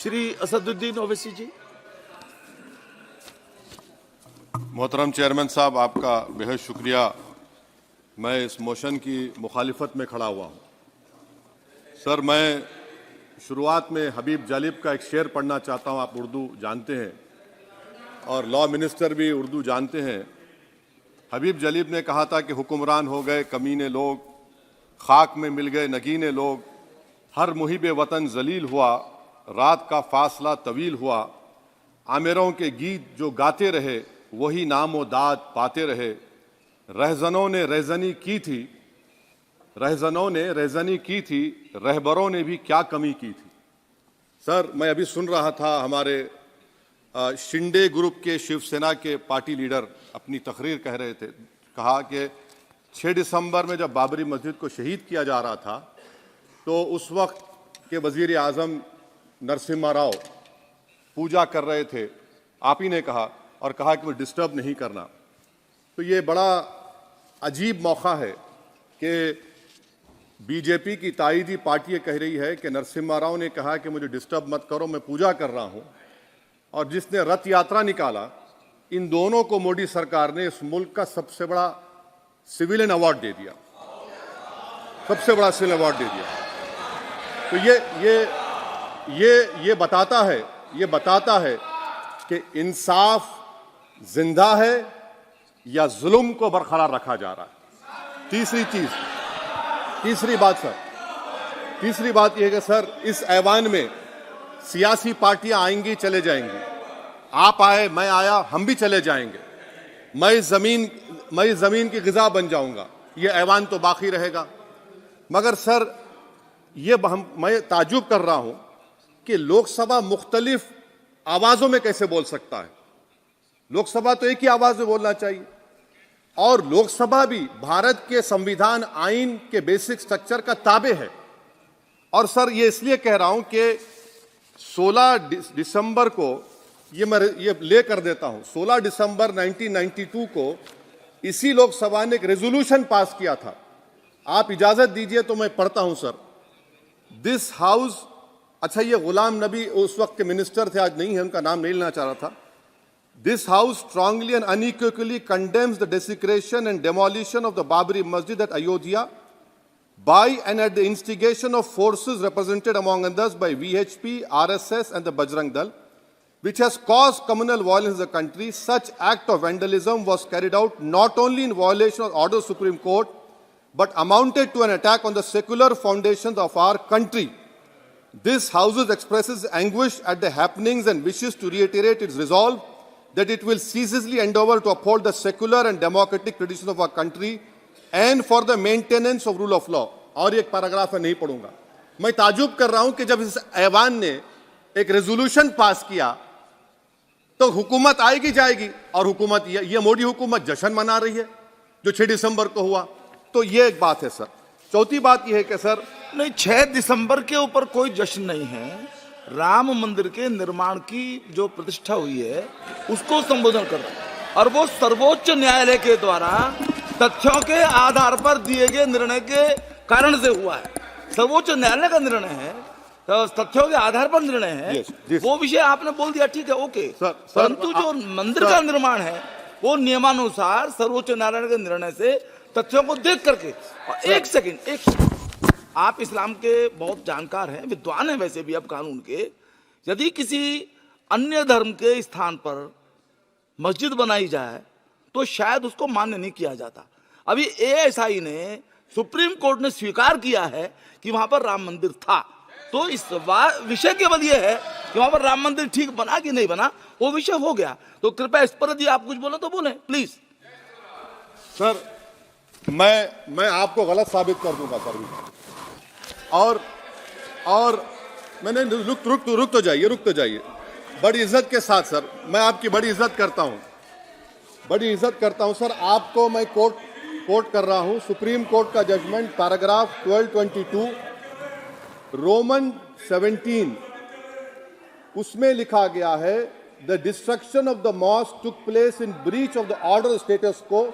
श्री असदुद्दीन ओवैसी जी। मोहतरम चेयरमैन साहब, आपका बेहद शुक्रिया। मैं इस मोशन की मुखालिफत में खड़ा हुआ हूँ। सर, मैं शुरुआत में हबीब जालिब का एक शेर पढ़ना चाहता हूँ। आप उर्दू जानते हैं और लॉ मिनिस्टर भी उर्दू जानते हैं। हबीब जालिब ने कहा था कि हुक्मरान हो गए कमीने लोग, खाक में मिल गए नगीने लोग, हर मुहिब वतन जलील हुआ, रात का फासला तवील हुआ, आमिरों के गीत जो गाते रहे वही नामो दाद पाते रहे, रहजनों ने रेजनी की थी, रहजनों ने रेजनी की थी, रहबरों ने भी क्या कमी की थी। सर, मैं अभी सुन रहा था हमारे शिंदे ग्रुप के शिवसेना के पार्टी लीडर अपनी तकरीर कह रहे थे। कहा कि 6 दिसंबर में जब बाबरी मस्जिद को शहीद किया जा रहा था तो उस वक्त के वजीर आजम नरसिम्हा राव पूजा कर रहे थे, आप ही ने कहा, और कहा कि वो डिस्टर्ब नहीं करना। तो ये बड़ा अजीब मौका है कि बीजेपी की ताईदी पार्टी कह रही है कि नरसिम्हा राव ने कहा कि मुझे डिस्टर्ब मत करो, मैं पूजा कर रहा हूं, और जिसने रथ यात्रा निकाला, इन दोनों को मोदी सरकार ने इस मुल्क का सबसे बड़ा सिविलियन अवार्ड दे दिया, सबसे बड़ा सिविलियन अवार्ड दे दिया। तो ये बताता है कि इंसाफ जिंदा है या जुल्म को बरकरार रखा जा रहा है। तीसरी बात यह है कि सर, इस ऐवान में सियासी पार्टियां आएंगी, चले जाएंगी। आप आए, मैं आया, हम भी चले जाएंगे। मैं इस जमीन की गिजा बन जाऊंगा, ये ऐवान तो बाकी रहेगा। मगर सर, मैं ताजुब कर रहा हूं कि लोकसभा मुख्तलिफ आवाजों में कैसे बोल सकता है। लोकसभा तो एक ही आवाज में बोलना चाहिए, और लोकसभा भी भारत के संविधान आइन के बेसिक स्ट्रक्चर का ताबे है। और सर, ये इसलिए कह रहा हूं कि 16 दिसंबर को ये ले कर देता हूं, 16 दिसंबर 1992 को इसी लोकसभा ने एक रेजोल्यूशन पास किया था। आप इजाजत दीजिए तो मैं पढ़ता हूं सर। दिस हाउस, अच्छा, ये गुलाम नबी उस वक्त के मिनिस्टर थे, आज नहीं है, उनका नाम नहीं लेना चाह रहा था। This house strongly and unequivocally condemns the desecration and demolition of the Babri Masjid at Ayodhya by and at the instigation of forces represented among others by VHP, RSS and the Bajrang Dal, which has caused communal violence in the country. Such act of vandalism was carried out not only in violation of order of Supreme Court, but amounted to an attack on the secular foundations of our country. This house expresses anguish at the happenings and wishes to reiterate its resolve that it will ceaselessly endeavor to uphold the secular and democratic traditions of our country and for the maintenance of rule of law. और एक paragraph है, नहीं पढ़ूंगा। मैं ताजुब कर रहा हूं कि जब इस ऐवान ने एक रेजोल्यूशन पास किया तो हुकूमत आएगी जाएगी, और हुकूमत, ये मोदी हुकूमत जश्न मना रही है जो 6 दिसंबर को हुआ। तो ये एक बात है सर। चौथी बात यह है कि सर, नहीं, 6 दिसंबर के ऊपर कोई जश्न नहीं है। राम मंदिर के निर्माण की जो प्रतिष्ठा हुई है उसको संबोधन कर रहा है, और वो सर्वोच्च न्यायालय के द्वारा तथ्यों के आधार पर दिए गए निर्णय के कारण से हुआ है। सर्वोच्च न्यायालय का निर्णय है, तो तथ्यों के आधार पर निर्णय है। वो विषय आपने बोल दिया, ठीक है, ओके। परंतु जो मंदिर का निर्माण है वो नियमानुसार सर्वोच्च न्यायालय के निर्णय से तथ्यों को देख करके। एक सेकंड, आप इस्लाम के बहुत जानकार हैं, विद्वान हैं वैसे भी, अब कानून के। यदि किसी अन्य धर्म के स्थान पर मस्जिद बनाई जाए तो शायद उसको मान्य नहीं किया जाता। अभी एएसआई ने, सुप्रीम कोर्ट ने स्वीकार किया है कि वहां पर राम मंदिर था। तो इस विषय केवल यह है कि वहां पर राम मंदिर ठीक बना कि नहीं बना, वो विषय हो गया। तो कृपया इस पर यदि आप कुछ बोले तो बोले प्लीज। सर, मैं आपको गलत साबित कर दूंगा सर। और मैंने रुक तो जाइए बड़ी इज्जत के साथ सर, मैं आपकी बड़ी इज्जत करता हूं सर। आपको मैं कोट कर रहा हूं सुप्रीम कोर्ट का जजमेंट, पैराग्राफ 1222 रोमन 17, उसमें लिखा गया है, the destruction of the mosque took place in breach of the order status को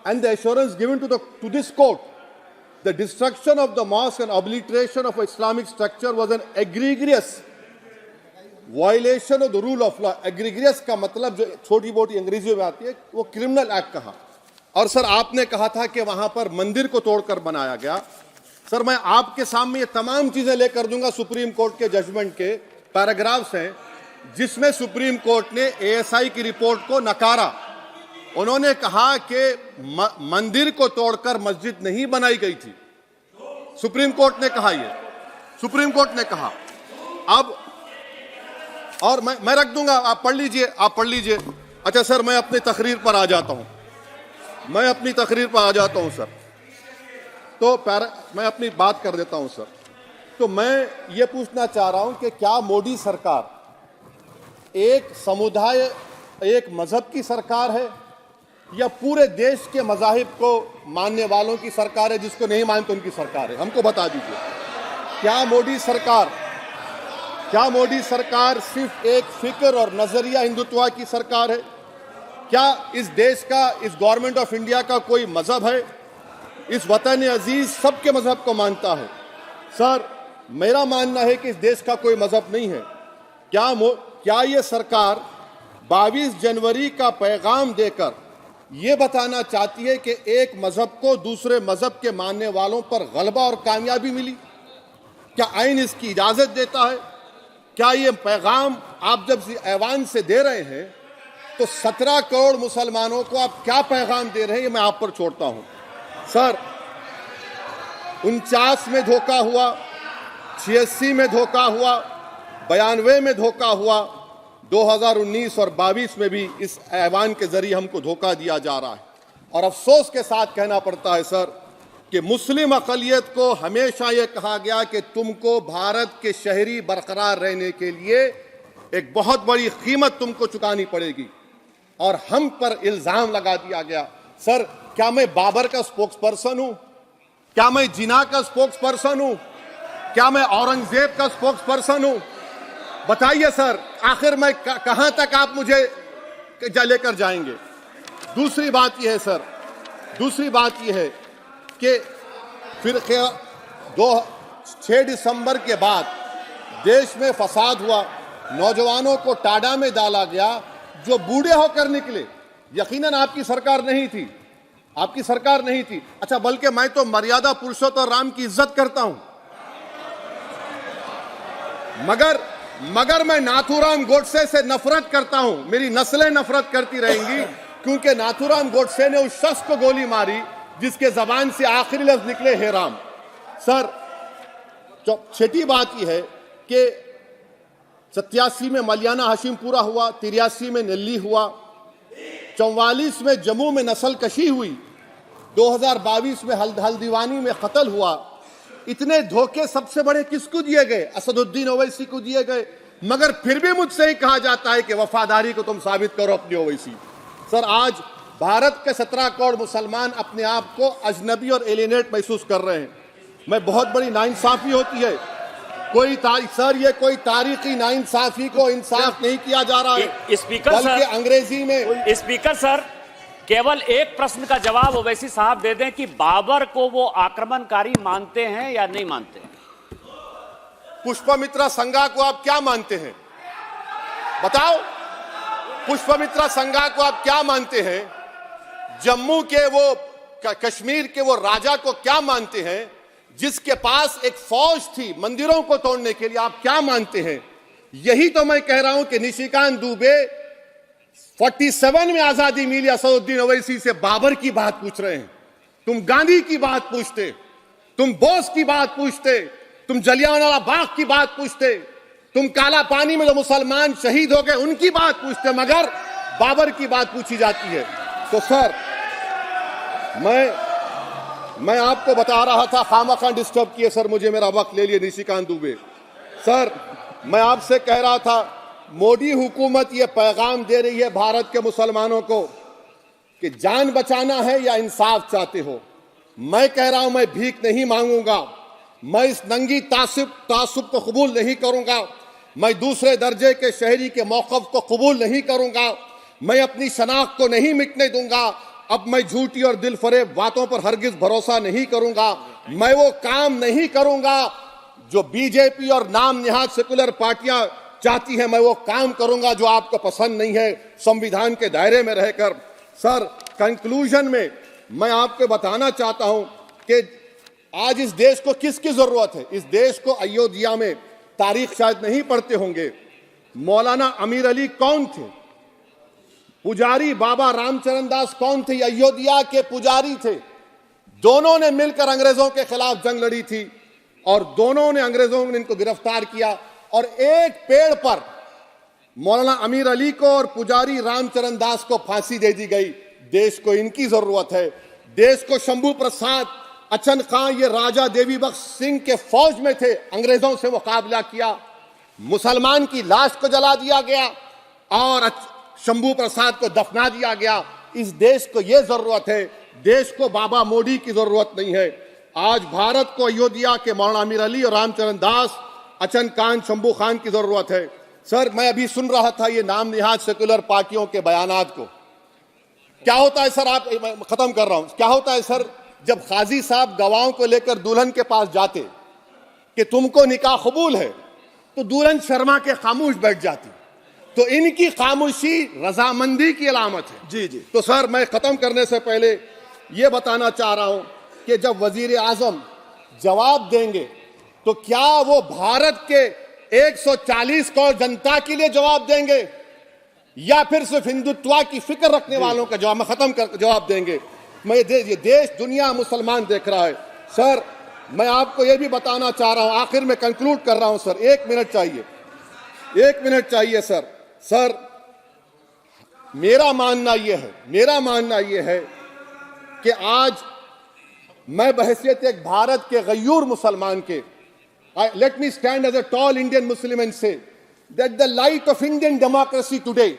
and the assurance given to this court, the destruction of the mosque and obliteration of Islamic structure was an egregious violation of the rule of law, egregious का मतलब जो छोटी मोटी अंग्रेजी में आती है वो क्रिमिनल एक्ट कहा। और सर आपने कहा था कि वहां पर मंदिर को तोड़कर बनाया गया। सर मैं आपके सामने ये तमाम चीजें लेकर दूंगा, सुप्रीम कोर्ट के जजमेंट के पैराग्राफ्स हैं जिसमें सुप्रीम कोर्ट ने एएसआई की रिपोर्ट को नकारा। उन्होंने कहा कि मंदिर को तोड़कर मस्जिद नहीं बनाई गई थी। सुप्रीम कोर्ट ने कहा, ये सुप्रीम कोर्ट ने कहा। अब और मैं रख दूंगा, आप पढ़ लीजिए, आप पढ़ लीजिए। अच्छा सर मैं अपनी तकरीर पर आ जाता हूं, मैं अपनी तकरीर पर आ जाता हूं सर। तो मैं अपनी बात कर देता हूं सर। तो मैं ये पूछना चाह रहा हूं कि क्या मोदी सरकार एक समुदाय, एक मजहब की सरकार है या पूरे देश के मजाहिब को मानने वालों की सरकार है? जिसको नहीं मानते उनकी सरकार है? हमको बता दीजिए। क्या मोदी सरकार सिर्फ एक फिक्र और नजरिया हिंदुत्व की सरकार है? क्या इस देश का, इस गवर्नमेंट ऑफ इंडिया का कोई मजहब है? इस वतन अजीज सबके मजहब को मानता है। सर मेरा मानना है कि इस देश का कोई मजहब नहीं है। क्या ये सरकार 22 जनवरी का पैगाम देकर ये बताना चाहती है कि एक मजहब को दूसरे मजहब के मानने वालों पर गलबा और कामयाबी मिली? क्या आइन इसकी इजाजत देता है? क्या ये पैगाम आप जब ऐवान से दे रहे हैं तो 17 करोड़ मुसलमानों को आप क्या पैगाम दे रहे हैं, ये मैं आप पर छोड़ता हूं। सर 49 में धोखा हुआ, 86 में धोखा हुआ, 92 में धोखा हुआ, 2019 और 22 में भी इस ऐवान के जरिए हमको धोखा दिया जा रहा है। और अफसोस के साथ कहना पड़ता है सर कि मुस्लिम अक़लियत को हमेशा यह कहा गया कि तुमको भारत के शहरी बरकरार रहने के लिए एक बहुत बड़ी कीमत तुमको चुकानी पड़ेगी, और हम पर इल्जाम लगा दिया गया। सर क्या मैं बाबर का स्पोक्स पर्सन हूं? क्या मैं जिना का स्पोक्स पर्सन हूं? क्या मैं औरंगजेब का स्पोक्स पर्सन हूं? बताइए सर, आखिर मैं कहां तक आप मुझे लेकर जाएंगे? दूसरी बात यह है सर, दूसरी बात यह है कि फिर 6 दिसंबर के बाद देश में फसाद हुआ, नौजवानों को टाडा में डाला गया जो बूढ़े होकर निकले। यकीनन आपकी सरकार नहीं थी, आपकी सरकार नहीं थी। अच्छा बल्कि मैं तो मर्यादा पुरुषोत्तम राम की इज्जत करता हूं, मगर मैं नाथूराम गोडसे से नफरत करता हूं। मेरी नस्लें नफरत करती रहेंगी क्योंकि नाथूराम गोडसे ने उस शख्स को गोली मारी जिसके जबान से आखिरी लफ्ज निकले हे राम। सर छठी बात यह है कि 87 में मलियाना हाशिमपुरा हुआ, 83 में नेल्ली हुआ, 44 में जम्मू में नस्ल कशी हुई, 2022 में हल्दीवानी में कत्ल हुआ। इतने धोखे सबसे बड़े किसको दिए गए? असदुद्दीन ओवैसी को दिए गए। मगर फिर भी मुझसे ही कहा जाता है कि वफादारी को तुम साबित करो अपनी ओवैसी। सर आज भारत के 17 करोड़ मुसलमान अपने आप को अजनबी और एलिनेट महसूस कर रहे हैं। मैं बहुत बड़ी नाइंसाफी होती है सर, ये कोई तारीखी नाइंसाफी को इंसाफ नहीं किया जा रहा है। स्पीकर बल्कि सर, अंग्रेजी में स्पीकर सर केवल एक प्रश्न का जवाब ओवैसी साहब दे दें कि बाबर को वो आक्रमणकारी मानते हैं या नहीं मानते हैं? पुष्पमित्रा संघा को आप क्या मानते हैं? बताओ, पुष्पमित्रा संघा को आप क्या मानते हैं? जम्मू के वो कश्मीर के वो राजा को क्या मानते हैं जिसके पास एक फौज थी मंदिरों को तोड़ने के लिए? आप क्या मानते हैं? यही तो मैं कह रहा हूं कि निशिकांत दुबे 47 में आजादी मिली, असदुद्दीन ओवैसी से बाबर की बात पूछ रहे हैं। तुम गांधी की बात पूछते, तुम बोस की बात पूछते, तुम जलियांवाला बाग की बात पूछते, तुम काला पानी में जो मुसलमान शहीद हो गए उनकी बात पूछते, मगर बाबर की बात पूछी जाती है। तो सर मैं आपको बता रहा था, खामखा डिस्टर्ब किए सर, मुझे मेरा वक्त ले लिए निशिकांत दुबे। सर मैं आपसे कह रहा था मोदी हुकूमत ये पैगाम दे रही है भारत के मुसलमानों को कि जान बचाना है या इंसाफ चाहते हो। मैं कह रहा हूं मैं भीख नहीं मांगूंगा, मैं इस नंगी तासुब को कबूल नहीं करूंगा, मैं दूसरे दर्जे के शहरी के मौक़िफ़ को कबूल नहीं करूंगा, मैं अपनी शनाख्त को नहीं मिटने दूंगा। अब मैं झूठी और दिल फरेब बातों पर हरगिज भरोसा नहीं करूंगा। मैं वो काम नहीं करूंगा जो बीजेपी और नाम निहाद सेकुलर पार्टियां चाहती है मैं वो काम करूंगा जो आपको पसंद नहीं है, संविधान के दायरे में रहकर। सर, कंक्लूजन में मैं आपको बताना चाहता हूं कि आज इस देश को किसकी जरूरत है। इस देश को अयोध्या में, तारीख शायद नहीं पढ़ते होंगे, मौलाना अमीर अली कौन थे, पुजारी बाबा रामचरण दास कौन थे, अयोध्या के पुजारी थे। दोनों ने मिलकर अंग्रेजों के खिलाफ जंग लड़ी थी और दोनों ने, अंग्रेजों ने इनको गिरफ्तार किया और एक पेड़ पर मौलाना अमीर अली को और पुजारी रामचरण दास को फांसी दे दी गई। देश को इनकी जरूरत है। देश को शंभू प्रसाद, अचन खां, ये राजा देवी बख्श सिंह के फौज में थे, अंग्रेजों से मुकाबला किया, मुसलमान की लाश को जला दिया गया और शंभू प्रसाद को दफना दिया गया। इस देश को यह जरूरत है, देश को बाबा मोदी की जरूरत नहीं है। आज भारत को अयोध्या के मौलाना अमीर अली और रामचरण दास, अचन खान, शंभू खान की जरूरत है। सर, मैं अभी सुन रहा था ये नाम निहाद सेक्युलर पार्टियों के बयानात को। क्या होता है सर, आप, खत्म कर रहा हूं, क्या होता है सर, जब काजी साहब गवाहों को लेकर दुल्हन के पास जाते कि तुमको निकाह कबूल है, तो दुल्हन शर्मा के खामोश बैठ जाती। तो इनकी खामोशी रजामंदी की अलामत है। जी जी। तो सर, मैं खत्म करने से पहले यह बताना चाह रहा हूं कि जब वजीर आजम जवाब देंगे तो क्या वो भारत के 140 करोड़ जनता के लिए जवाब देंगे या फिर सिर्फ हिंदुत्व की फिक्र रखने वालों का जवाब, मैं खत्म कर जवाब देंगे। ये देश, दुनिया, मुसलमान देख रहा है। सर, मैं आपको यह भी बताना चाह रहा हूं, आखिर में कंक्लूड कर रहा हूं सर, 1 मिनट चाहिए, 1 मिनट चाहिए सर। सर, मेरा मानना यह है कि आज मैं बहैसियत एक भारत के गयूर मुसलमान के, let me stand as a tall Indian Muslim and say that the light of Indian democracy today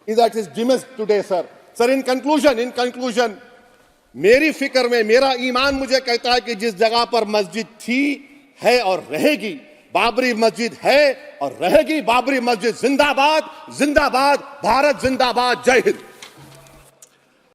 is at its dimmest today, sir. Sir, in conclusion, मेरी फिक्र में, मेरा ईमान मुझे कहता है कि जिस जगह पर मस्जिद थी, है और रहेगी, बाबरी मस्जिद है और रहेगी, बाबरी मस्जिद जिंदाबाद, जिंदाबाद, भारत जिंदाबाद, जय हिंद।